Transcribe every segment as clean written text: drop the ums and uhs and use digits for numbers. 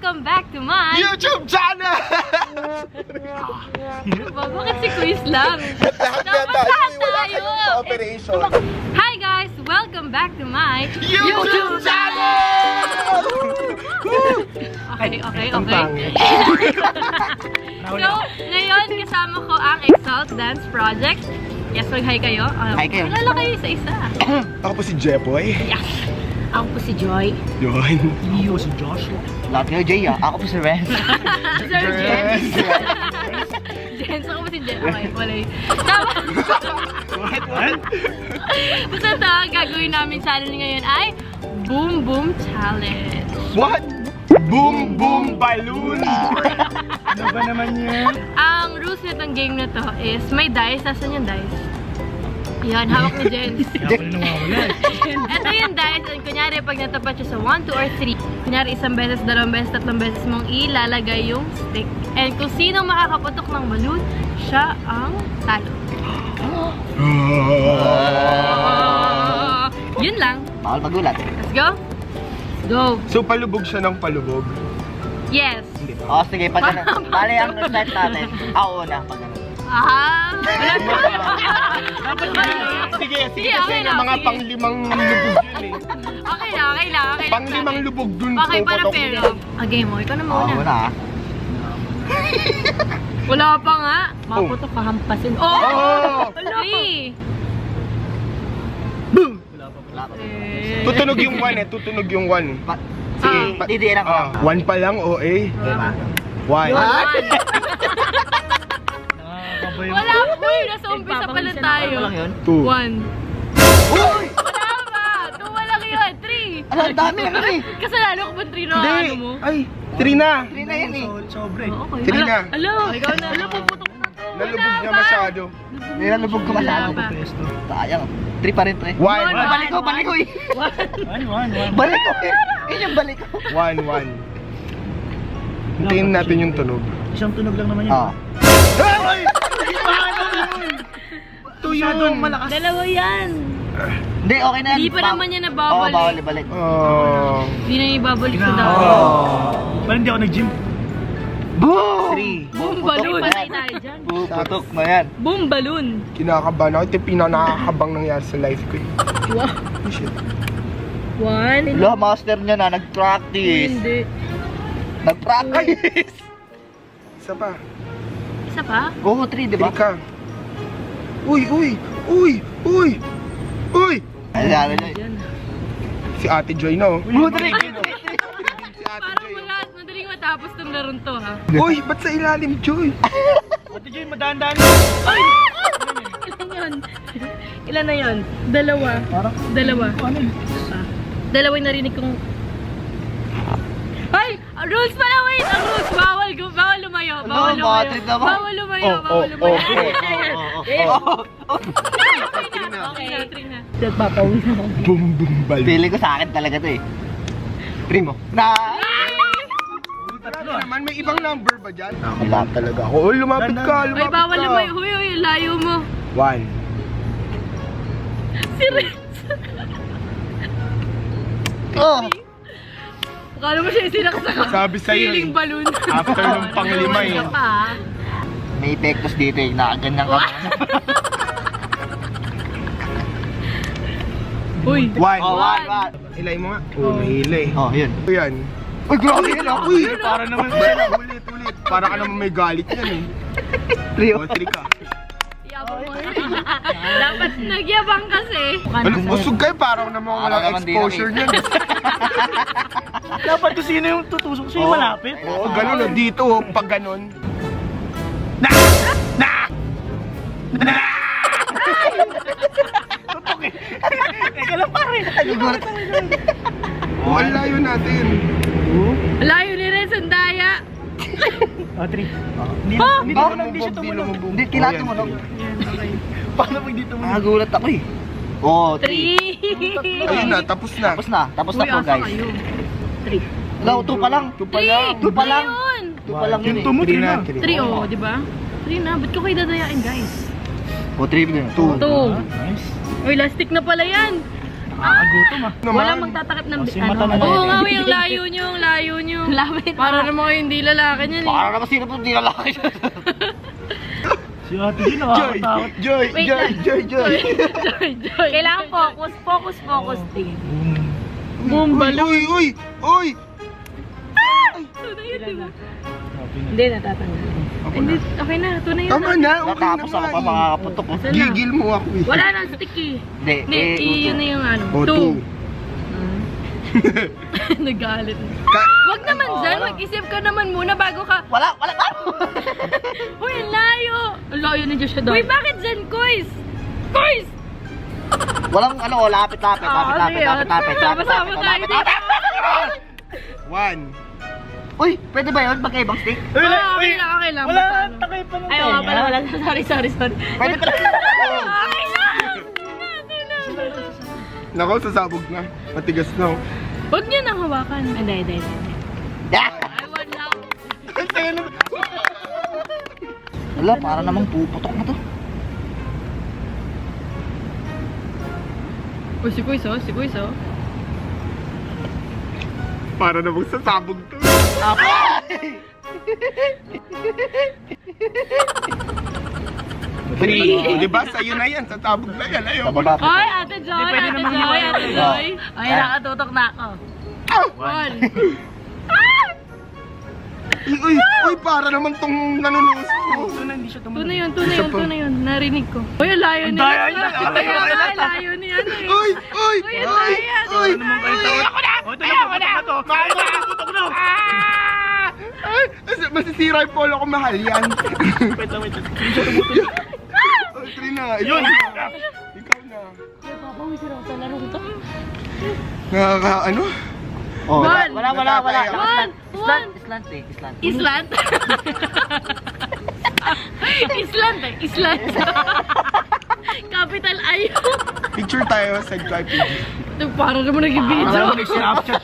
welcome back to my YouTube channel! Bakit si Quiz lang? Lahat tayo! Operation! Hi guys! Welcome back to my YouTube channel! Okay. So, ngayon kasama ko ang Exalt Dance Project. Yes, mag-hi kayo. Hi kayo. Kilala kayo isa-isa. Ako po si Jepoy. Yes! Ako po si Joy. Yun. Iyo si Joshua. Lahat kayo, Jay, ako po si Ren. Sir Jens. Jens, ako po si Jens. Okay, wala yun. Tama. Basta ito, ang gagawin namin challenge ngayon ay Boom Boom Challenge. What? Boom Boom Balloon! Ano ba naman yan? Ang rules nitong game na to is may dice. Nasaan yung dice? Yan, hawak ni Jens. Kaya pala nawawala. Ito yung dice. Kunyari, pag natapat siya sa 1, 2, or 3. Kunyari, isang beses, dalawang beses, tatlong beses mong ilalagay yung stick. And kung sino makakaputok ng balloon, siya ang talo. Yun lang. Bawal magulat. Let's go. Go. So, palubog siya ng palubog? Yes. O, sige, pag ganun. Bali, ang start natin. Ako una, pag ganun. Sige, okay lang, mga sige. pang-limang lubog yun eh. Okay lang. Pang-limang lubog dun. Okay, para puputok. pero. Okay mo, ikaw na Oo, muna. una ah. Wala pa nga. Maputok kahampasin. Oh! 3. Boom! Wala pa. Tutunog yung 1 eh. Tutunog yung 1. Sige, didiin ako. 1 pa lang, OA. Diba? 1. Wala po eh. Nasa umpisa pa lang tayo. Ano lang yun? 2. 1. Uy! Wala pa. 2 lang yun. 3. Ano, ang dami ano eh. Kasalanan ko ba 3 na Hindi. ano mo? Ay, 3 na. 3 na yun eh. Sobre. Okay. 3 na. Alo. Ikaw na. Alo, puputok na to. Nalubog niya masyado. Nilalubog ko masyado. Wala pa. Pesto. Sayang. 3 pa rin, 3. 1. Balik ko eh. One. Balik ko eh. Yun yung balik ko. 1. Hintayin natin yung tunog. Isang tunog lang naman yun. Oo. Ay! Ito yun. malakas. Dalawa yan. Hindi, okay na yan. Hindi pa naman yan nababalik. Oo, bawal ibalik. Oh. Hindi na ibabalik sa Oo. dati. Parang hindi ako nag-gym. Boom! 3. Boom balloon. Patay tayo dyan. Puputok na yan. Boom balloon. Kinakabahan ako. Ito yung pinakakabang nangyari sa life ko eh. Wow. Oh, shit. 1. Wala, master niya na. Nag-practice. Hindi. Nag-practice. Isa pa. Isa pa? Oo, 3, di 3 ba? ka. Uy! Ano niya? Diyan. Si Ate Joy na oh. Oo, 3. Si Ate Parang Joy. madaling matapos tong laron to ha. Uy! Ba't sa ilalim, Joy? Ate Jay, madaan-daan. Ilan yun? Ilan na yun? Dalawa. Parang, Dalawa. ano yun? Dalawa yung narinig kong... Ay! Rules pala, wait! Ang rules! Bawal lumayo. Bawal Ano, lumayo. mga trip naman. Bawal lumayo. Bawal lumayo. Okay na. Papawin ako. Boom, boom, bal. Pili ko sa akin talaga to eh. Primo. Na! Ano naman? May ibang number ba dyan? Nakakabang talaga ako. Uy, lumapit ka. Ay, bawal lumayo. Huy, layo mo. 1. Si Renz. Oh! Akala mo siya yung sinaksak. Sabi sa'yo eh. Feeling balloon. After nung panglima eh. Ka pa. May epektos dito eh. Nakaganyan ka. Uy. 1. Oh, 1. Ilay mo nga. Oo, mahila eh. Oh, yun. Ito yan. Uy, grabe yun ah. Uy! Para naman Ulit. Para ka naman may galit yan eh. O, 3 ka. Yabang mo. Dapat nagyabang kasi. Ano, busog kayo parang naman walang Parang naman di exposure lang niyan. Dapat kung sino yung tutusok sa'yo, malapit. Oo, ganun o. Dito o, pag ganun. Tutok eh. Teka lang pare. O, ang layo natin. Layo ni Renz, ang daya. Oh, 3. Hindi Di siya tumunog. Hindi, kinati mo no? Paano pag dito mo? Nakagulat ako eh. Oh, 3. 3. Ayun na, tapos na. Tapos na po guys. 3. Wala, 2 pa lang. 2 pa lang. 2 pa lang. 2 pa lang yun Yung eh. tumot 3 yun na. na. 3 oh, di ba? 3 na. Ba't ko kayo dadayain, guys? O, 3 yun. 2. 2. Nice. Uy, lastik na pala yan. Nakakagutom ah. Walang magtatakip ng Kasi mata na Oo yan nga, eh. yung layo nyo, yung layo nyo. Lapit. Para naman kayo hindi lalaki niyan eh. Para naman sino po hindi lalaki siya. Si Ate G nakakatakot. Joy! Wait Joy! lang. Joy! Joy! Kailangan focus din. Boom, balon. Uy! Uy! Uy! Hindi, natatanggal. Ako Hindi, na. okay na. Ito na yun. Tama na, okay Natapos ako pa naman. makakaputok ko. Gigil mo ako eh. Wala nang stick eh. Hindi, Hindi, yun na yung ano. O, 2. Nagalit. Wag naman dyan, mag-isip ka naman muna bago ka. Wala! Uy, ang layo! Ang layo na dyan siya doon. Uy, bakit dyan, Kois? Kois! Walang ano, lapit. Sama-sama tayo dito. 1. Uy, pwede ba yun? Magkaibang stick? Okay lang. Wala, basta ano. takay pa ng Ay, oo nga pala, wala. Sorry. Pwede pala. Okay lang! Nako, sasabog na. Matigas na. Huwag niyo nang hawakan. Hindi. I want now. Wala, para namang puputok na to. Uy, si Kuis, oh. Para na magsasabog to. Three. Diba? Sa'yo na yan. Sasabog na yan. Ayaw mo. Hoy, Ate Joy! Ay, nakatutok na ako. 1. Uy, para naman tong nanunusok mo. Ito na, hindi siya Ito tumalon. na yun. Narinig ko. Uy, ang layo niya. Ang layo niya eh. Uy! Uy, ang layo. Uy! O, ito na, puputok na. Ay, masisira yung polo ko, mahal yan. Wait lang. Oh, 3 na. Yun. Ikaw na. Papa, uy, sarap sa larong to. Ano? Oh, One. wala. One. Island. Island. Capital I. Picture tayo sa IPG. Para naman nag-video. Snapchat.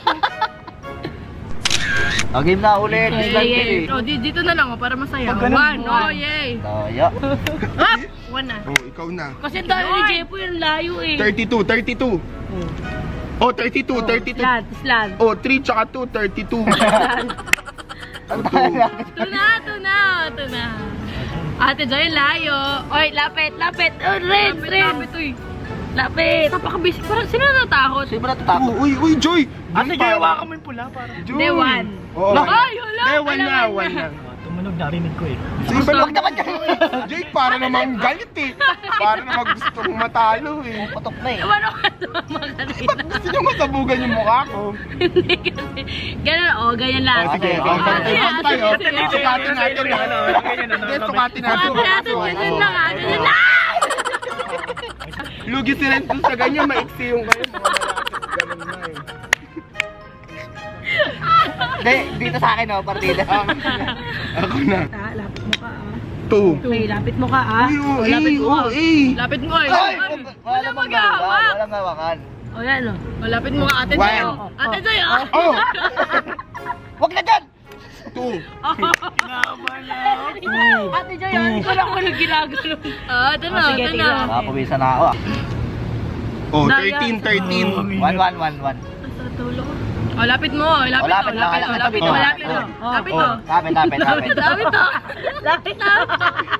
Game na ulit. Island Yay. eh. Oh, dito na lang para masaya. Pag ganun, 1. Oh, yay. Kaya. Up! 1 na. Oh, ikaw na. Kasi ang dami ni Jepo yung layo eh. 32. Oh, 32. Island. Oh, 3 tsaka 2, 32. Ito na. Ate Joy, layo. Oy, lapit. Oh, red. Lapit, uy. Lapit. Napaka-basic. Parang sino natatakot? Sino ba natatakot? Uy, Joy! Ate G, hawakan mo yung pula para. Joy! Day 1. Oo. Ay, hala. Day 1 na. Tumunog, narinig ko eh. Sige ba lang naman Joy, para namang galit eh. Para namang gustong matalo eh. Putok na eh. Ano ka naman kanina? Ba't gusto niyo masabugan yung mukha ko? Hindi kasi. Ganyan lang. Oh, sige, okay. pantay. Sukatin natin. Sukatin natin. Ganyan lang. Lugi si Ren dun sa ganyan, maiksi yung kayo. Mga malapit, ganun na eh. Hindi, dito sa akin oh, partida. Ako na. Lapit mo ka 2. Uy, lapit mo ka Uy, Lapit mo eh. Ay! Wala mag-ahawak. Walang hawakan. O yan o. Lapit mo ka, Ate Joy. One. Ate Joy, oh. Oh! Wag na dyan! 2. Ate Joy, hindi ko lang ako nag-ginagalo. Ito na. Nakapawisan na ako ah. Oh, 13. 1-1-1-1. Sa tulo ko. Oh, lapit mo. Lapit mo. Lapit Lapit mo.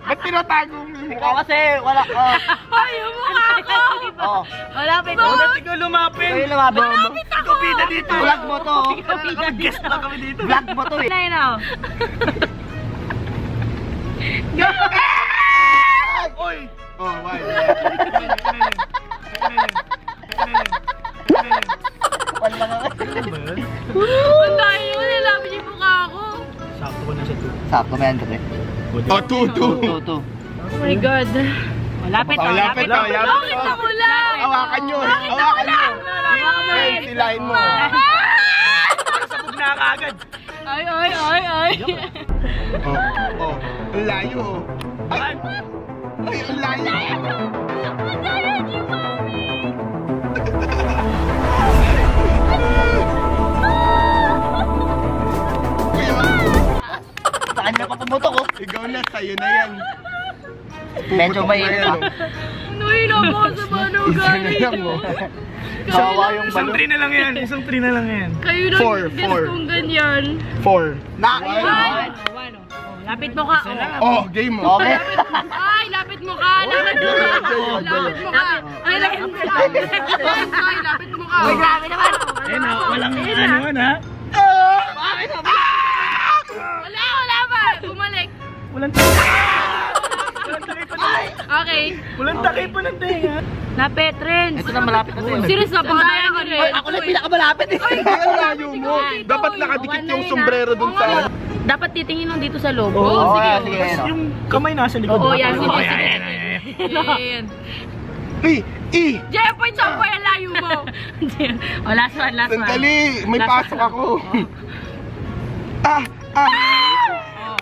Ba't tinatago mo yung Ikaw kasi, wala ka. Ay, yung mukha ko. Oh. Lapit mo. Ikaw lumapit. Kayo lumabit. Kapita dito. Vlog mo to. Guest na kami dito. Vlog mo to eh. Ayun o. Oy! Oh, why? Kapal lang ako. Ang dahil mo, nilapit yung mukha ko. Sakto ko na siya to. Sakto mo yan, Dre. Oh, 2. 2-2. Oh my God. Lapit Oh, o. lapit. Bakit ako lang? Hawakan nyo. Ay, silahin mo. Sabog na kaagad. Ay. Oh. Ang layo. Ay, ang layo. Sa kanya pa pumutok oh. Ikaw na, sa'yo na yan. Medyo mainit ah. Nuhin ako sa paano Isa na galing. lang oh. Sawa yung Isang balon. 3 na lang yan. Isang 3 na lang yan. Kayo lang Four, guess four. kung ganyan. 4. One. Lapit mo ka. Oh, game mo. Okay. Ay, lapit mo ka. Lapit mo ka. Lapit mo ka. Ay, lapit mo ka. Ay, lapit mo ka. Uy, grabe naman. Ayun na, walang ano yan ha. Wala ba? Bumalik. Walang takip. Walang takip pa na. Okay. Walang takip pa ng tenga. Lapit, Renz. Ito na malapit na tayo. Serious na, pakadaya ka rin. Ako na pinakamalapit eh. Ang layo mo. Dapat nakadikit yung sombrero dun sa... Dapat titingin lang dito sa loob. Oo, sige. sige. Yung kamay nasa likod. Oo, yan. Sige, Oo, sige. Ayan. Jeff, point sa ang layo mo. O, last one, last one. Sandali, may Last pasok ako.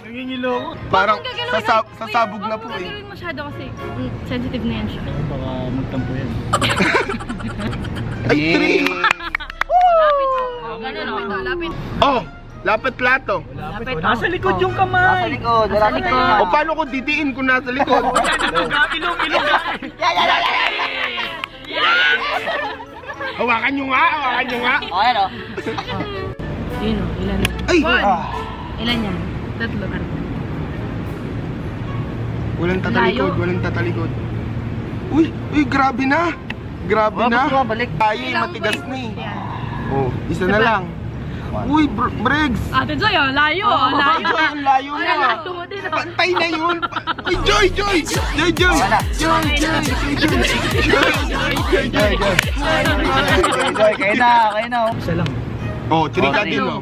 Nangingilo ko. Parang sasabog na po eh. Gagalawin masyado kasi sensitive na yan siya. Baka magtampo yan. Ay, 3! Lapit ko. Ganun o. Lapit. Oh, lapit lato. Lapit. Nasa likod yung kamay. Nasa likod. Nasa likod. O paano ko didiin kung nasa likod? Ilong. Hawakan nyo nga, hawakan nyo nga. O, yan o. Yun o, ilan na. Ay! Ilan yan? Tatlo. Walang tatalikod, Layo. walang tatalikod. Uy, grabe na. Grabe Bakit na. ka balik? Tayo matigas na eh. Oh, isa na lang. Uy, Briggs. Ate Joy, layo. Ay, Joy, ang layo Wala, na. layo mo din o. Pantay na yun. Uy, Joy! Wala. Joy, kayo na. Isa lang. Oh, trika din oh.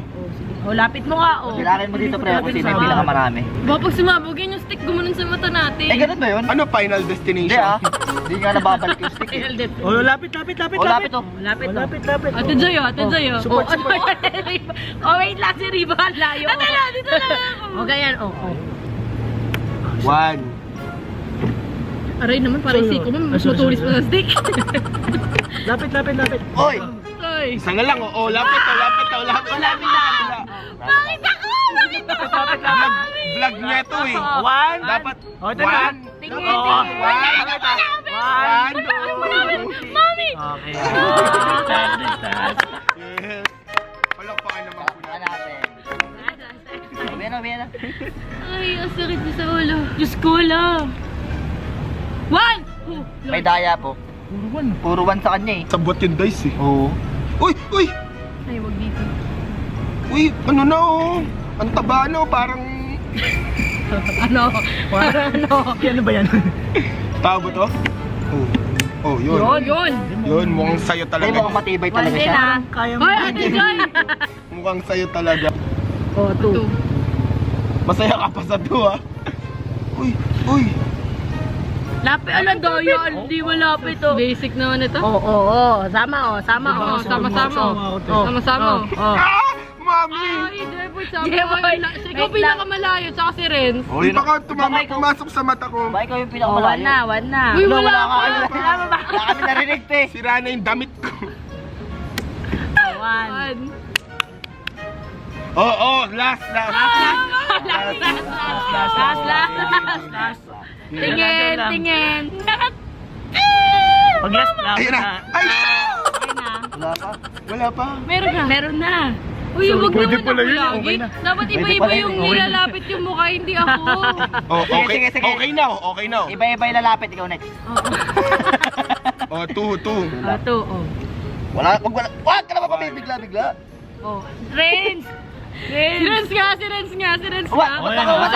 O, lapit mo nga o. Bilangin mo dito pre, kung sino yung pinakamarami. Ba, pag sumabog yun yung stick, gumanon sa mata natin. Eh, ganun ba yun? Ano final Hindi destination? Hindi nga nababalik yung stick. Final death. Oh, lapit. O, lapit o. Lapit o. Lapit. Ate Joy, Ate Joy. Support. Oh, wait lang si Riba. Layo. Ate na, dito na ako. O, ganyan. O. 1. Aray naman, parang siko mo. Mas matulis pa sa stick. Lapit. Oy! Ay. Isa na lang oh. Oh, lapit. Bakit ako? Bakit ako? Vlog niya to eh. 1. Dapat Oh, ito na. 1. Tingin. Mami! Okay. Yes. Palakpakan naman po Ano natin. natin? Bena. Ay, ang sakit niya sa ulo. Diyos ko lang. 1! May daya po. Puro 1 sa kanya eh. Sabot yung dice eh. Oo. Uy! Ay, wag dito. Uy, ano na oh. Ang taba na oh, parang... Ano? Ano ba yan? Tao ba to? Oh, yun. Yun! Yun, mukhang sayo Ay, talaga. mukhang matibay One talaga din siya. ah. Kaya mo. Hoy, Ate Joy! Mukhang sayo talaga. O, 2. Masaya ka pa sa 2 ah. Uy. Lapit. Ala, daya. Hindi malapit o. Basic naman ito. Oo. Sama o. Oo, sama-sama. Sama-sama. Mami! Ay, Jeboy, sama. Jeboy, Ikaw wait pinakamalayo, tsaka si Renz. Uy, baka pumasok sa mata ko. Ba, ikaw yung O, 1 pinakamalayo. na. 1 na. Uy, Wala wala ka. ka. Wala kami narinig te. Sira na yung damit ko. 1. Last. Last. Tingin. Pag last lang. Ayun na. Ay! Okay na. Wala pa. Meron na. Uy, wag Pwede naman pala ako yun, lagi. okay na. Dapat iba-iba yung nilalapit yung mukha, hindi ako. Okay. Sige. Okay na. Iba-iba yung lalapit, ikaw next. Oh, 2. 2. O. Wag ka naman pabibigla-bigla. O. Renz. Si Renz nga. Wag ako.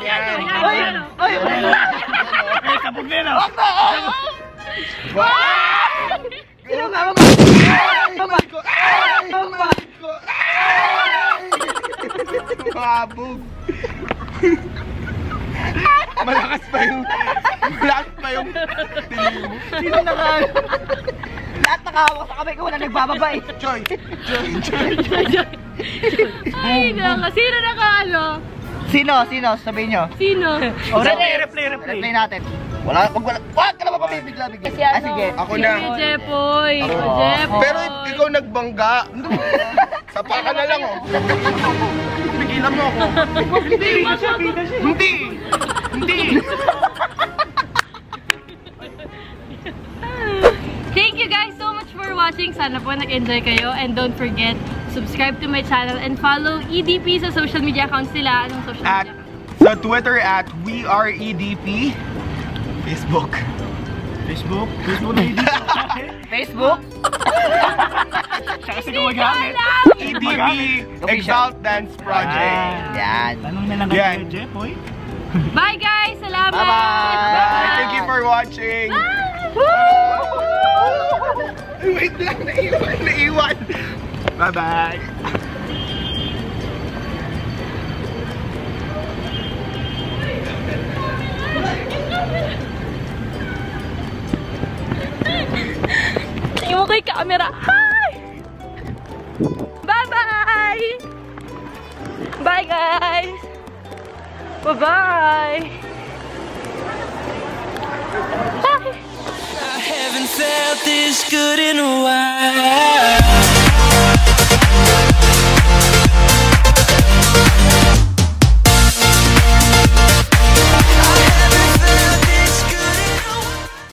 Yan. Ay, sabog na yun. Mabog. Malakas pa yung tingin mo. Sino nakahawak? Lahat nakahawak sa kamay ko, wala nagbababa eh. Joy. Ay, naka. Sino naka-ano? Sino? Sabihin nyo. Sino? Replay natin. Wag ka naman pabibigla-bigla. Sige. Ako na. Si Jepoy. Ako. Jepoy. Pero ikaw nagbangga. Sapa ka na lang oh. Pigilan mo ako. Hindi. Thank watching. Sana po nag-enjoy kayo. And don't forget, subscribe to my channel and follow EDP sa social media accounts nila. Anong social media accounts? Sa Twitter at WeAreEDP. Facebook. Facebook na EDP. Facebook? Siya kasi gumagamit. EDP Exalt Dance Project. Yan. Tanong na lang Yan. kay Jeff, boy. Bye guys! Salamat! Bye-bye! Thank you for watching. Wait lang, naiwan. Bye-bye. Tingin mo kay camera. Hi! Bye-bye! Bye guys! Bye-bye! I haven't felt this good in a while.